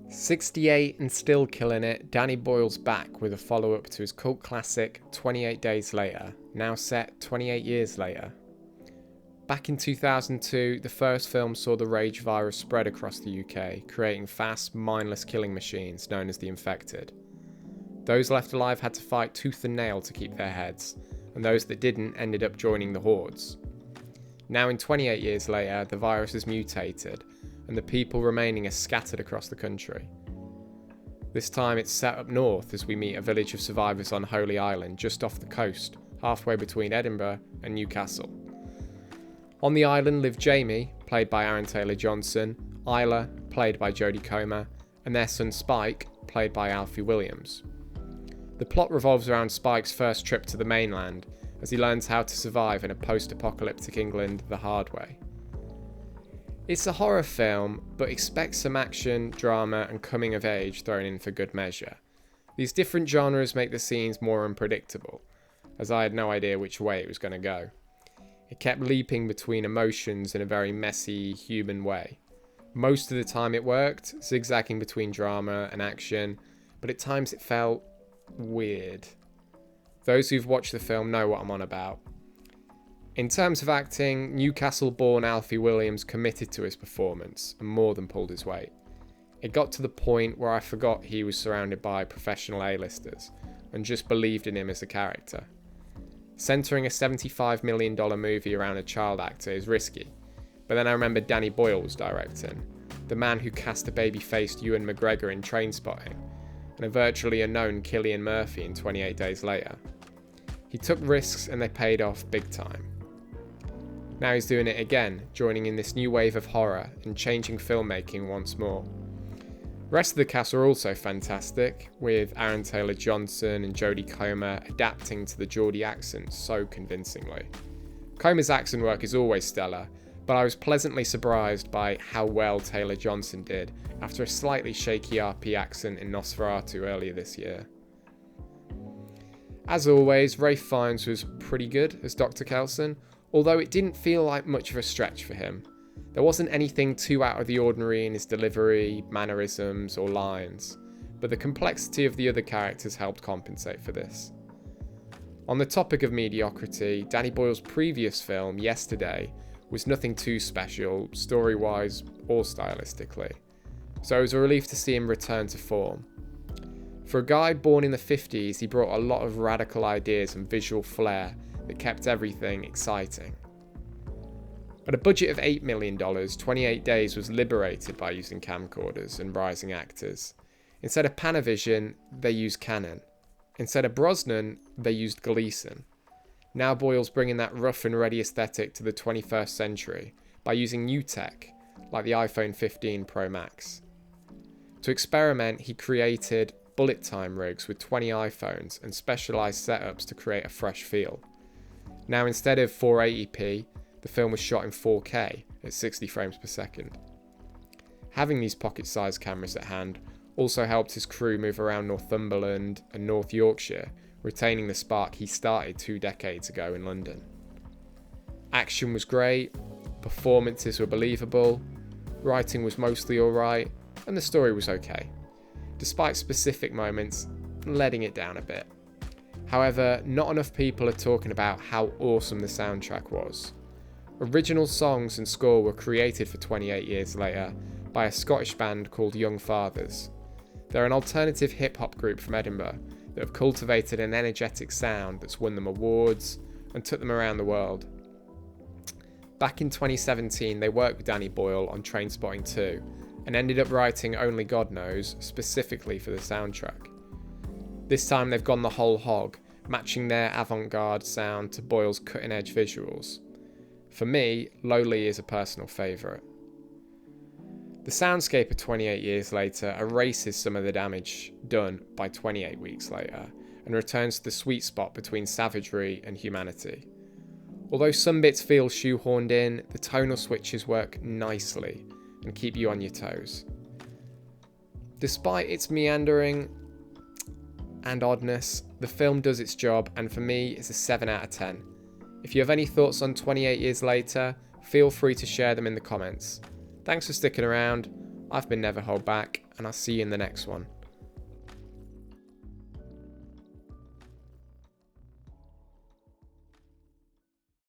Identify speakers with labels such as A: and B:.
A: 68 and still killing it, Danny Boyle's back with a follow-up to his cult classic 28 Days Later, now set 28 years later. Back in 2002, the first film saw the rage virus spread across the UK, creating fast, mindless killing machines known as the Infected. Those left alive had to fight tooth and nail to keep their heads, and those that didn't ended up joining the hordes. Now in 28 years later, the virus has mutated, and the people remaining are scattered across the country. This time it's set up north as we meet a village of survivors on Holy Island just off the coast, halfway between Edinburgh and Newcastle. On the island live Jamie, played by Aaron Taylor-Johnson, Isla, played by Jodie Comer, and their son Spike, played by Alfie Williams. The plot revolves around Spike's first trip to the mainland, as he learns how to survive in a post-apocalyptic England the hard way. It's a horror film, but expect some action, drama, and coming of age thrown in for good measure. These different genres make the scenes more unpredictable, as I had no idea which way it was going to go. It kept leaping between emotions in a very messy, human way. Most of the time it worked, zigzagging between drama and action, but at times it felt weird. Those who've watched the film know what I'm on about. In terms of acting, Newcastle-born Alfie Williams committed to his performance and more than pulled his weight. It got to the point where I forgot he was surrounded by professional A-listers and just believed in him as a character. Centering a $75 million movie around a child actor is risky, but then I remembered Danny Boyle was directing, the man who cast a baby-faced Ewan McGregor in Trainspotting, and a virtually unknown Cillian Murphy in 28 Days Later. He took risks and they paid off big time. Now he's doing it again, joining in this new wave of horror and changing filmmaking once more. The rest of the cast are also fantastic, with Aaron Taylor-Johnson and Jodie Comer adapting to the Geordie accent so convincingly. Comer's accent work is always stellar, but I was pleasantly surprised by how well Taylor-Johnson did after a slightly shaky RP accent in Nosferatu earlier this year. As always, Ralph Fiennes was pretty good as Dr. Kelson, although it didn't feel like much of a stretch for him. There wasn't anything too out of the ordinary in his delivery, mannerisms, or lines, but the complexity of the other characters helped compensate for this. On the topic of mediocrity, Danny Boyle's previous film, Yesterday, was nothing too special, story-wise or stylistically, so it was a relief to see him return to form. For a guy born in the 50s, he brought a lot of radical ideas and visual flair that kept everything exciting. At a budget of $8 million, 28 Days was liberated by using camcorders and rising actors. Instead of Panavision, they used Canon. Instead of Brosnan, they used Gleason. Now Boyle's bringing that rough and ready aesthetic to the 21st century by using new tech, like the iPhone 15 Pro Max. To experiment, he created bullet time rigs with 20 iPhones and specialised setups to create a fresh feel. Now instead of 480p, the film was shot in 4K at 60 frames per second. Having these pocket-sized cameras at hand also helped his crew move around Northumberland and North Yorkshire, retaining the spark he started 2 decades ago in London. Action was great, performances were believable, writing was mostly alright, and the story was okay, despite specific moments letting it down a bit. However, not enough people are talking about how awesome the soundtrack was. Original songs and score were created for 28 Years Later by a Scottish band called Young Fathers. They're an alternative hip-hop group from Edinburgh that have cultivated an energetic sound that's won them awards and took them around the world. Back in 2017, they worked with Danny Boyle on Trainspotting 2 and ended up writing Only God Knows specifically for the soundtrack. This time they've gone the whole hog, matching their avant-garde sound to Boyle's cutting-edge visuals. For me, Lowly is a personal favourite. The soundscape of 28 Years Later erases some of the damage done by 28 Weeks Later and returns to the sweet spot between savagery and humanity. Although some bits feel shoehorned in, the tonal switches work nicely and keep you on your toes. Despite its meandering and oddness, the film does its job, and for me it's a 7 out of 10. If you have any thoughts on 28 Years Later, feel free to share them in the comments. Thanks for sticking around. I've been Never Hold Back, and I'll see you in the next one.